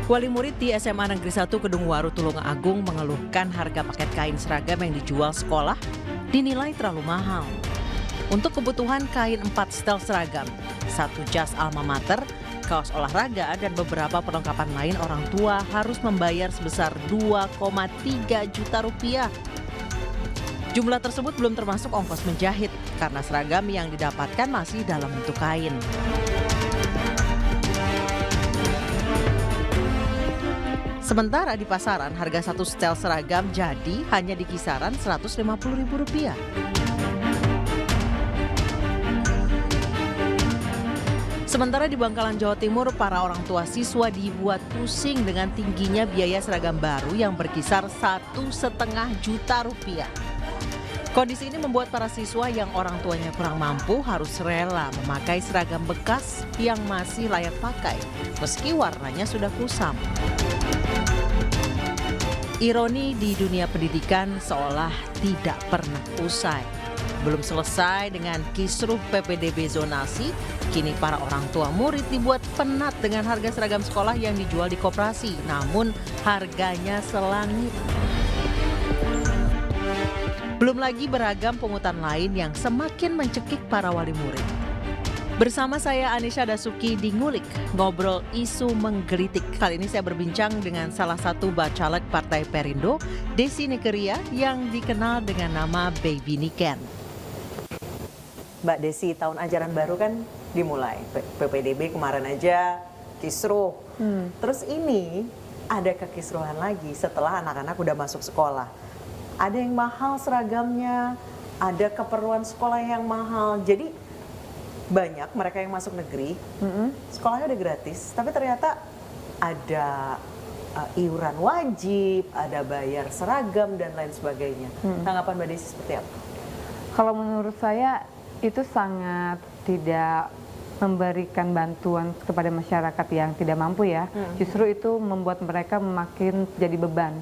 Wali murid di SMA Negeri 1 Kedungwaru Tulungagung mengeluhkan harga paket kain seragam yang dijual sekolah dinilai terlalu mahal. Untuk kebutuhan kain 4 setel seragam, 1 jas alma mater, kaos olahraga, dan beberapa perlengkapan lain, orang tua harus membayar sebesar 2,3 juta rupiah. Jumlah tersebut belum termasuk ongkos menjahit karena seragam yang didapatkan masih dalam bentuk kain. Sementara di pasaran, harga 1 setel seragam jadi hanya di kisaran Rp150.000. Sementara di Bangkalan, Jawa Timur, para orang tua siswa dibuat pusing dengan tingginya biaya seragam baru yang berkisar Rp1,5 juta. Kondisi ini membuat para siswa yang orang tuanya kurang mampu harus rela memakai seragam bekas yang masih layak pakai, meski warnanya sudah kusam. Ironi di dunia pendidikan seolah tidak pernah usai. Belum selesai dengan kisruh PPDB zonasi, kini para orang tua murid dibuat penat dengan harga seragam sekolah yang dijual di koperasi, namun harganya selangit. Belum lagi beragam pungutan lain yang semakin mencekik para wali murid. Bersama saya Anisha Dasuki di Ngulik, ngobrol isu menggelitik. Kali ini saya berbincang dengan salah satu bacalek Partai Perindo, Desi Nikeria, yang dikenal dengan nama Baby Niken. Mbak Desi, tahun ajaran baru kan dimulai. PPDB kemarin aja kisruh. Terus ini ada kekisruhan lagi setelah anak-anak udah masuk sekolah. Ada yang mahal seragamnya, ada keperluan sekolah yang mahal. Jadi banyak mereka yang masuk negeri, sekolahnya udah gratis, tapi ternyata ada iuran wajib, ada bayar seragam dan lain sebagainya. Tanggapan Mbak Desi seperti apa? Kalau menurut saya itu sangat tidak memberikan bantuan kepada masyarakat yang tidak mampu ya. Justru itu membuat mereka makin jadi beban.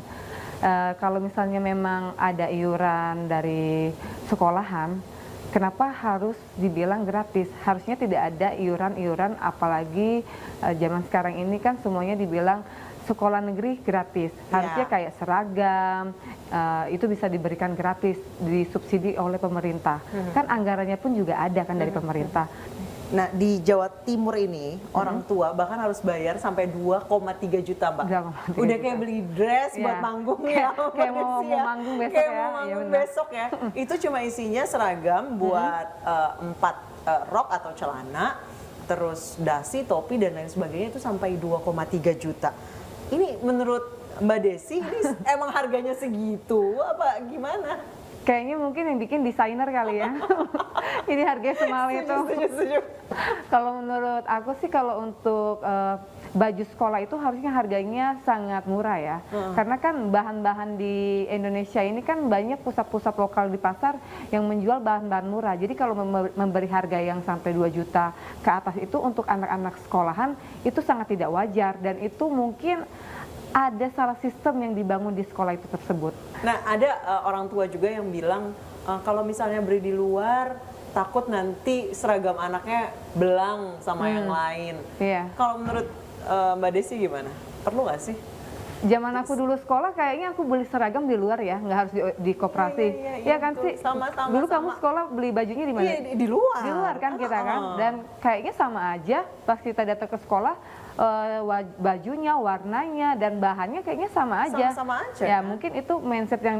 Kalau misalnya memang ada iuran dari sekolahan, kenapa harus dibilang gratis? Harusnya tidak ada iuran-iuran, apalagi zaman sekarang ini kan semuanya dibilang sekolah negeri gratis. Harusnya kayak seragam, itu bisa diberikan gratis, disubsidi oleh pemerintah. Kan anggarannya pun juga ada kan dari pemerintah. Nah, di Jawa Timur ini orang tua bahkan harus bayar sampai 2,3 juta, Mbak. Udah kayak beli dress buat manggung ya. Kayak mau manggung besok kayak ya. mau manggung besok ya. Itu cuma isinya seragam buat 4 rok atau celana, terus dasi, topi dan lain sebagainya, itu sampai 2,3 juta. Ini menurut Mbak Desi ini emang harganya segitu apa gimana? Kayaknya mungkin yang bikin desainer kali ya. Ini harganya semahal itu. Setuju. Kalau menurut aku sih, kalau untuk baju sekolah itu harusnya harganya sangat murah ya. Karena kan bahan-bahan di Indonesia ini kan banyak pusat-pusat lokal di pasar yang menjual bahan-bahan murah. Jadi kalau memberi harga yang sampai 2 juta ke atas itu untuk anak-anak sekolahan itu sangat tidak wajar, dan itu mungkin ada salah sistem yang dibangun di sekolah itu tersebut. Nah, ada orang tua juga yang bilang kalau misalnya beli di luar takut nanti seragam anaknya belang sama yang lain. Iya. Kalau menurut Mbak Desi gimana? Perlu nggak sih? Zaman aku dulu sekolah kayaknya aku beli seragam di luar ya, nggak harus di koperasi. Iya kan sih? Sama, dulu kamu sekolah beli bajunya di mana? Iya, di luar. Di luar kan kita kan. Dan kayaknya sama aja pas kita datang ke sekolah, bajunya, warnanya, dan bahannya kayaknya sama aja. Sama aja. Ya, kan? mungkin itu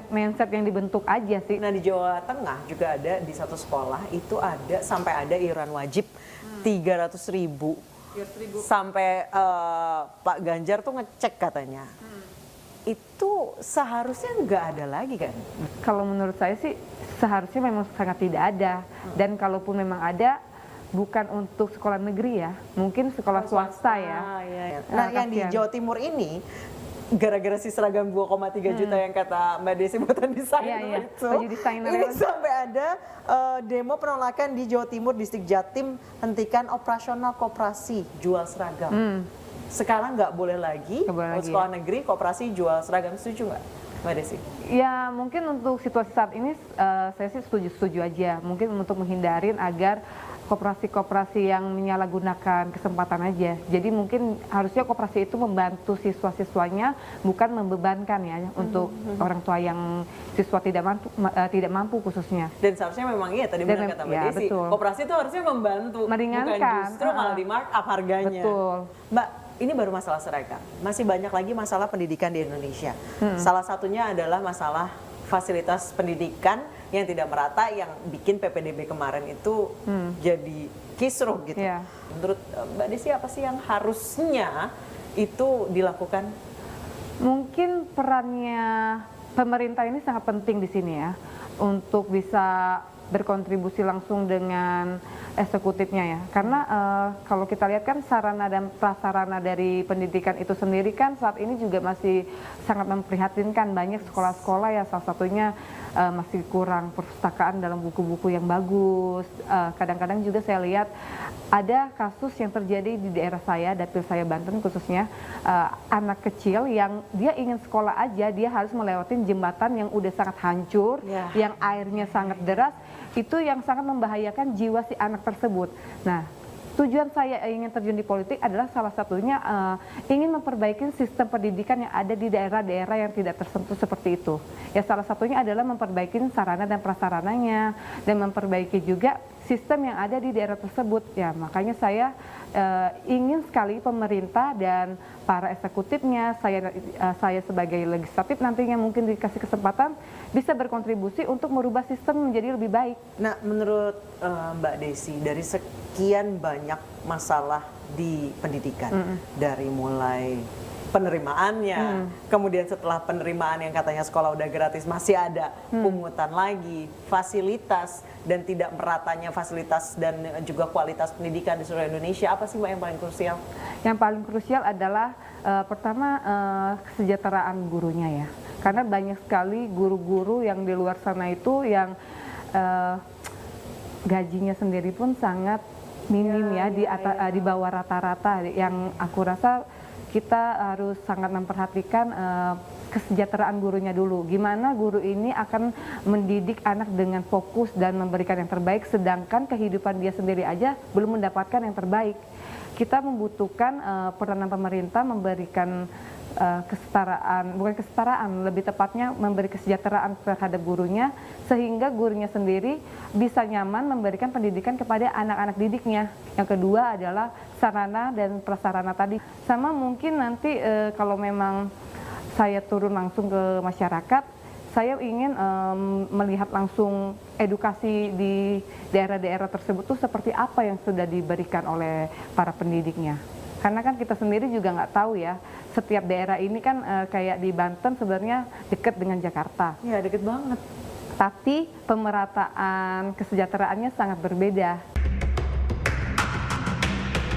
mindset yang dibentuk aja sih. Nah, di Jawa Tengah juga ada di satu sekolah itu ada sampai ada iuran wajib 300.000. Sampai Pak Ganjar tuh ngecek katanya. Itu seharusnya nggak ada lagi kan? Kalau menurut saya sih seharusnya memang sangat tidak ada. Dan kalaupun memang ada, bukan untuk sekolah negeri ya, mungkin sekolah swasta ya. Nah, yang di Jawa Timur ini, gara-gara si seragam 2,3 juta yang kata Mbak Desi buatan desainer itu, baju desainer ini sampai ada demo penolakan di Jawa Timur, Distrik Jatim, hentikan operasional koperasi jual seragam. Sekarang nggak boleh lagi sekolah negeri koperasi jual seragam. Setuju nggak Mbak Desi? Ya, mungkin untuk situasi saat ini saya sih setuju aja. Mungkin untuk menghindarin agar koperasi-koperasi yang menyalahgunakan kesempatan aja. Jadi mungkin harusnya koperasi itu membantu siswa-siswanya, bukan membebankan ya untuk orang tua yang siswa tidak mampu khususnya. Dan seharusnya memang iya tadi benar kata Mbak ya, Desi, betul. koperasi itu harusnya membantu, Meringankan. bukan justru malah di mark up harganya. Betul. Mbak, ini baru masalah seragam, masih banyak lagi masalah pendidikan di Indonesia. Salah satunya adalah masalah fasilitas pendidikan yang tidak merata, yang bikin PPDB kemarin itu jadi kisruh gitu. Yeah. Menurut Mbak Desi apa sih yang harusnya itu dilakukan? Mungkin perannya pemerintah ini sangat penting di sini ya, untuk bisa berkontribusi langsung dengan eksekutifnya ya. Karena kalau kita lihat kan sarana dan prasarana dari pendidikan itu sendiri kan saat ini juga masih sangat memprihatinkan. Banyak sekolah-sekolah ya, salah satunya masih kurang perpustakaan dalam buku-buku yang bagus. Kadang-kadang juga saya lihat ada kasus yang terjadi di daerah saya, dapil saya Banten khususnya, anak kecil yang dia ingin sekolah aja, dia harus melewati jembatan yang udah sangat hancur, yang airnya sangat deras, itu yang sangat membahayakan jiwa si anak tersebut. Nah, tujuan saya ingin terjun di politik adalah salah satunya ingin memperbaiki sistem pendidikan yang ada di daerah-daerah yang tidak tersentuh seperti itu. Ya, salah satunya adalah memperbaiki sarana dan prasarananya, dan memperbaiki juga sistem yang ada di daerah tersebut. Ya, makanya saya ingin sekali pemerintah dan para eksekutifnya, saya sebagai legislatif nantinya mungkin dikasih kesempatan bisa berkontribusi untuk merubah sistem menjadi lebih baik. Nah, menurut Mbak Desi, dari sekian banyak masalah di pendidikan, dari mulai penerimaannya, kemudian setelah penerimaan yang katanya sekolah udah gratis masih ada pungutan lagi, fasilitas dan tidak meratanya fasilitas dan juga kualitas pendidikan di seluruh Indonesia, apa sih Mbak yang paling krusial? Yang paling krusial adalah pertama kesejahteraan gurunya ya, karena banyak sekali guru-guru yang di luar sana itu yang gajinya sendiri pun sangat minim di bawah rata-rata. Yang aku rasa kita harus sangat memperhatikan kesejahteraan gurunya dulu. Gimana guru ini akan mendidik anak dengan fokus dan memberikan yang terbaik, sedangkan kehidupan dia sendiri aja belum mendapatkan yang terbaik. Kita membutuhkan peranan pemerintah memberikan kesetaraan, bukan kesetaraan, lebih tepatnya memberi kesejahteraan terhadap gurunya, sehingga gurunya sendiri bisa nyaman memberikan pendidikan kepada anak-anak didiknya. Yang kedua adalah sarana dan prasarana tadi. Sama mungkin nanti kalau memang saya turun langsung ke masyarakat, saya ingin melihat langsung edukasi di daerah-daerah tersebut tuh seperti apa yang sudah diberikan oleh para pendidiknya. Karena kan kita sendiri juga nggak tahu ya, setiap daerah ini kan kayak di Banten sebenarnya dekat dengan Jakarta. Iya, deket banget. Tapi pemerataan kesejahteraannya sangat berbeda.